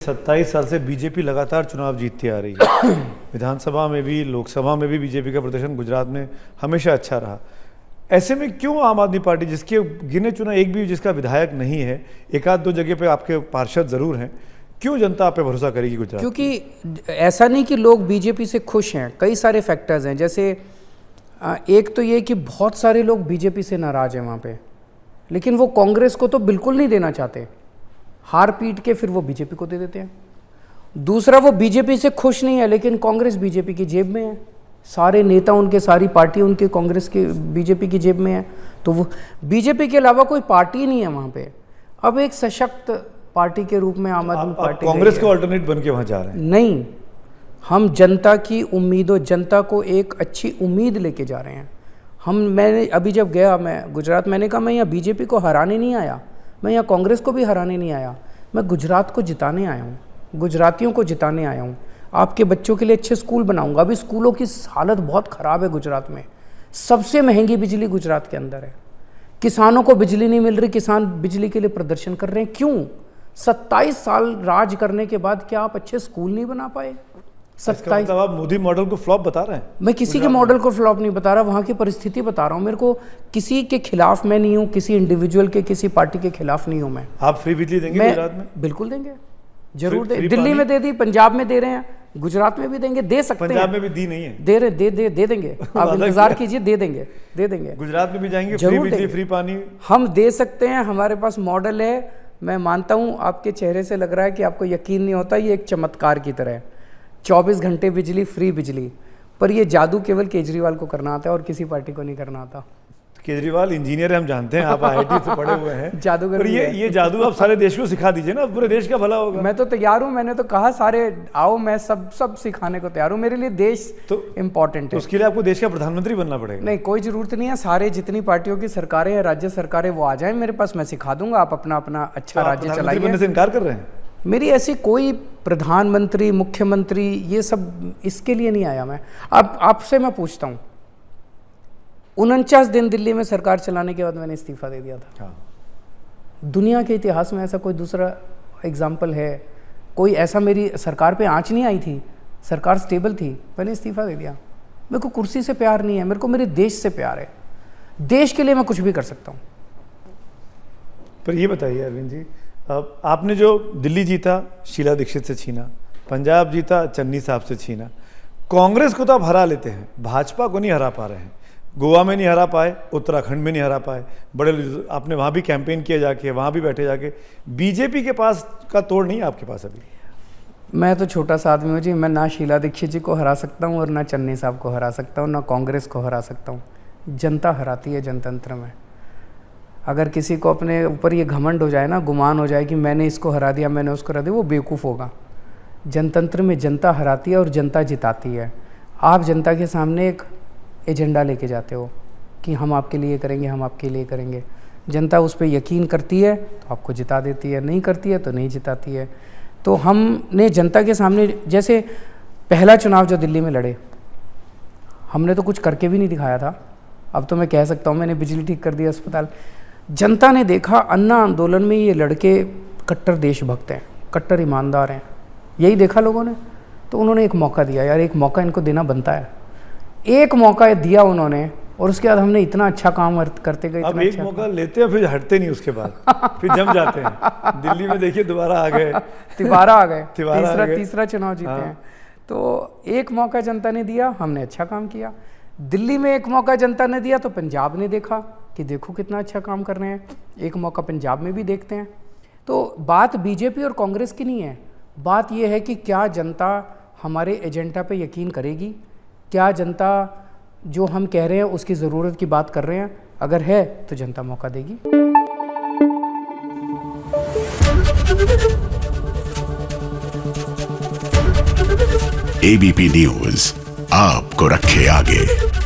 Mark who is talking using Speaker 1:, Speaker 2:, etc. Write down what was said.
Speaker 1: 27 साल से बीजेपी लगातार चुनाव जीतती आ रही है। विधानसभा में भी, लोकसभा में भी बीजेपी का प्रदर्शन गुजरात में हमेशा अच्छा रहा। ऐसे में क्यों आम आदमी पार्टी, जिसके गिने चुना एक भी जिसका विधायक नहीं है, एक आध दो जगह पे आपके पार्षद जरूर हैं, क्यों जनता आप पे भरोसा करेगी गुजरात?
Speaker 2: क्योंकि ऐसा नहीं कि लोग बीजेपी से खुश हैं, कई सारे फैक्टर्स हैं। जैसे एक तो ये कि बहुत सारे लोग बीजेपी से नाराज हैं वहाँ पे, लेकिन वो कांग्रेस को तो बिल्कुल नहीं देना चाहते, हार पीट के फिर वो बीजेपी को दे देते हैं। दूसरा, वो बीजेपी से खुश नहीं है, लेकिन कांग्रेस बीजेपी की जेब में है, सारे नेता उनके, सारी पार्टी उनके कांग्रेस के बीजेपी की जेब में है, तो वो बीजेपी के अलावा कोई पार्टी नहीं है वहाँ पे। अब एक सशक्त पार्टी के रूप में आम आदमी पार्टी
Speaker 1: कांग्रेस के अल्टरनेट बन के वहाँ जा रहे हैं?
Speaker 2: नहीं, हम जनता की उम्मीदों, जनता को एक अच्छी उम्मीद लेके जा रहे हैं। मैंने अभी जब गया मैं गुजरात, मैंने कहा मैं यहाँ बीजेपी को हराने नहीं आया, मैं यहाँ कांग्रेस को भी हराने नहीं आया, मैं गुजरात को जिताने आया हूँ, गुजरातियों को जिताने आया हूँ। आपके बच्चों के लिए अच्छे स्कूल बनाऊंगा। अभी स्कूलों की हालत बहुत ख़राब है गुजरात में, सबसे महंगी बिजली गुजरात के अंदर है, किसानों को बिजली नहीं मिल रही, किसान बिजली के लिए प्रदर्शन कर रहे हैं। क्यों? 27 साल राज करने के बाद क्या आप अच्छे स्कूल नहीं बना पाए? 27।
Speaker 1: मतलब आप मोदी मॉडल को फ्लॉप बता रहे हैं?
Speaker 2: मैं किसी के मॉडल को फ्लॉप नहीं बता रहा, वहाँ की परिस्थिति बता रहा हूँ। मेरे को किसी के खिलाफ मैं नहीं हूँ, किसी इंडिविजुअल के, किसी पार्टी के खिलाफ नहीं हूँ मैं।
Speaker 1: आप फ्री बिजली देंगे गुजरात में?
Speaker 2: बिल्कुल देंगे, जरूर देंगे। दिल्ली में दे दी, पंजाब में दे रहे हैं, गुजरात में भी देंगे, दे सकते हैं।
Speaker 1: पंजाब में भी दी नहीं है?
Speaker 2: दे देंगे। आप इंतजार कीजिए, दे देंगे।
Speaker 1: गुजरात में भी जाएंगे, फ्री बिजली, फ्री पानी?
Speaker 2: हम दे सकते हैं, हमारे पास मॉडल है। मैं मानता हूँ आपके चेहरे से लग रहा है कि आपको यकीन नहीं होता, ये एक चमत्कार की तरह है, 24 घंटे बिजली, फ्री बिजली। पर ये जादू केवल केजरीवाल को करना आता है और किसी पार्टी को नहीं करना आता।
Speaker 1: केजरीवाल इंजीनियर है, हम जानते हैं, आप आईआईटी से पढ़े हुए हैं।
Speaker 2: जादूगर
Speaker 1: ये जादू आप सारे देश को सिखा दीजिए ना, पूरे देश का भला होगा।
Speaker 2: मैं तो तैयार हूँ, मैंने तो कहा सारे आओ, मैं सब सिखाने को तैयार हूँ। मेरे लिए देश तो इम्पोर्टेंट है।
Speaker 1: उसके लिए आपको देश का प्रधानमंत्री बनना पड़ेगा?
Speaker 2: नहीं, कोई जरूरत नहीं है। सारे जितनी पार्टियों की सरकारें हैं, राज्य सरकारें, वो आ जाए मेरे पास, मैं सिखा दूंगा। आप अपना अच्छा राज्य चलाइए।
Speaker 1: बनने से इनकार कर रहे हैं?
Speaker 2: मेरी ऐसी कोई प्रधानमंत्री, मुख्यमंत्री, ये सब इसके लिए नहीं आया मैं। अब आपसे मैं पूछता हूँ, 49 दिन दिल्ली में सरकार चलाने के बाद मैंने इस्तीफा दे दिया था।
Speaker 1: हाँ।
Speaker 2: दुनिया के इतिहास में ऐसा कोई दूसरा एग्जाम्पल है? कोई ऐसा, मेरी सरकार पे आंच नहीं आई थी, सरकार स्टेबल थी, मैंने इस्तीफा दे दिया। मेरे को कुर्सी से प्यार नहीं है, मेरे को मेरे देश से प्यार है। देश के लिए मैं कुछ भी कर सकता हूँ।
Speaker 1: पर ये बताइए अरविंद जी, आपने जो दिल्ली जीता शीला दीक्षित से छीना, पंजाब जीता चन्नी साहब से छीना, कांग्रेस को तो आप हरा लेते हैं, भाजपा को नहीं हरा पा रहे हैं। गोवा में नहीं हरा पाए, उत्तराखंड में नहीं हरा पाए, बड़े आपने वहाँ भी कैंपेन किया जाके, वहाँ भी बैठे जाके। बीजेपी के पास का तोड़ नहीं है आपके पास अभी?
Speaker 2: मैं तो छोटा सा आदमी हूँ जी, मैं ना शीला दीक्षित जी को हरा सकता हूँ और ना चन्नी साहब को हरा सकता हूँ, ना कांग्रेस को हरा सकता हूँ। जनता हराती है जनतंत्र में। अगर किसी को अपने ऊपर ये घमंड हो जाए ना, गुमान हो जाए कि मैंने इसको हरा दिया, मैंने उसको हरा दिया, वो बेवकूफ़ होगा। जनतंत्र में जनता हराती है और जनता जिताती है। आप जनता के सामने एक एजेंडा लेके जाते हो कि हम आपके लिए करेंगे, हम आपके लिए करेंगे। जनता उस पर यकीन करती है तो आपको जिता देती है, नहीं करती है तो नहीं जिताती है। तो हमने जनता के सामने, जैसे पहला चुनाव जो दिल्ली में लड़े, हमने तो कुछ करके भी नहीं दिखाया था। अब तो मैं कह सकता हूँ मैंने बिजली ठीक कर दिया, अस्पताल। जनता ने देखा अन्ना आंदोलन में ये लड़के कट्टर देशभक्त हैं, कट्टर ईमानदार हैं, यही देखा लोगों ने। तो उन्होंने एक मौका दिया, यार एक मौका इनको देना बनता है। एक मौका दिया उन्होंने, और उसके बाद हमने इतना अच्छा काम करते गए।
Speaker 1: अब एक मौका लेते हैं, फिर हटते नहीं उसके बाद, फिर जम जाते हैं। दिल्ली में देखिए दोबारा आ गए,
Speaker 2: तीसरा चुनाव जीते हैं। तो एक मौका जनता ने दिया, हमने अच्छा काम किया। दिल्ली में एक मौका जनता ने दिया तो पंजाब ने देखा कि देखो कितना अच्छा काम कर रहे हैं, एक मौका पंजाब में भी देखते हैं। तो बात बीजेपी और कांग्रेस की नहीं है, बात यह है कि क्या जनता हमारे एजेंडा पे यकीन करेगी, क्या जनता जो हम कह रहे हैं उसकी ज़रूरत की बात कर रहे हैं। अगर है तो जनता मौका देगी।
Speaker 3: एबीपी न्यूज़ आपको रखे आगे।